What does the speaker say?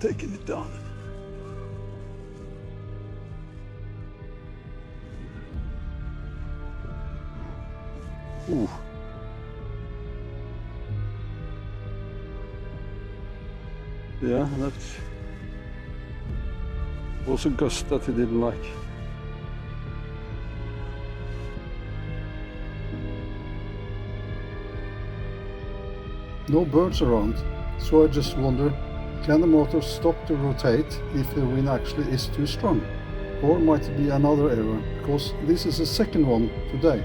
taking it down. Ooh. Yeah, that was a gust that he didn't like. No birds around, so I just wonder, can the motor stop to rotate if the wind actually is too strong? Or might it be another error, because this is the second one today.